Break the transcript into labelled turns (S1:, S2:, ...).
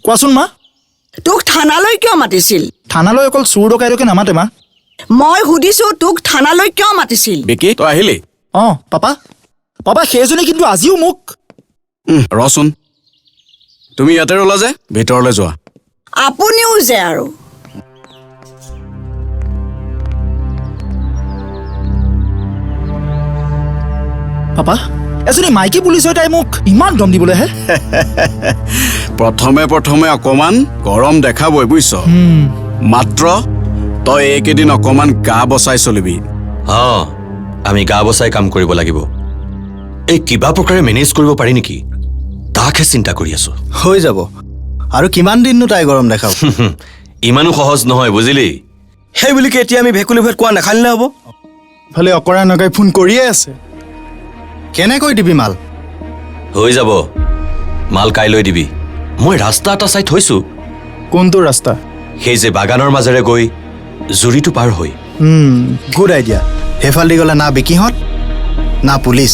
S1: কোৱাচোন মা
S2: তোক থানালৈ কিয় মাতিছিল
S1: থানালৈ অকল চুৰ ডকাইতকে নামাতে মা
S2: মই সুধিছো তোক থানালৈ কিয় মাতিছিল
S3: বিকি তই আহিলি
S1: পাপা পাপা সেইজনী কিন্তু আজিও মোক
S3: ৰচোন তুমি ইয়াতে ৰলা যে ভিতৰলৈ যোৱা
S2: আপুনিও যে আৰু
S1: পাপা এজনী মাইকী পুলিচ হৈ তাই মোক ইমান দম দিবলৈ হে
S3: প্ৰথমে অকমান গৰম দেখাবই বুজিছ মাত্ৰ তই এইকেইদিন অকমান গা বচাই চলিবি
S4: আমি গা বচাই কাম কৰিব লাগিব এই কিবা প্ৰকাৰে মেনেজ কৰিব পাৰি নেকি তাকহে চিন্তা কৰি আছো
S5: হৈ যাব আৰু কিমান দিননো তাই গৰম দেখাব
S4: ইমানো সহজ নহয় বুজিলি সেই বুলি কি এতিয়া আমি ভেকুলী ভেট কোৱা নাখালিলে হ'ব
S5: ভালে অকৰা নকাই ফোন কৰিয়ে আছে কেনেকৈ দিবি মাল
S4: হৈ যাব মাল কাইলৈ দিবি মই ৰাস্তা এটা চাই থৈছো
S5: কোনটো ৰাস্তা
S4: সেই যে বাগানৰ মাজেৰে গৈ জুৰিটো পাৰ হৈ
S5: গুড আইডিয়া সেইফালে গ'লে না বিকিহঁত না পুলিচ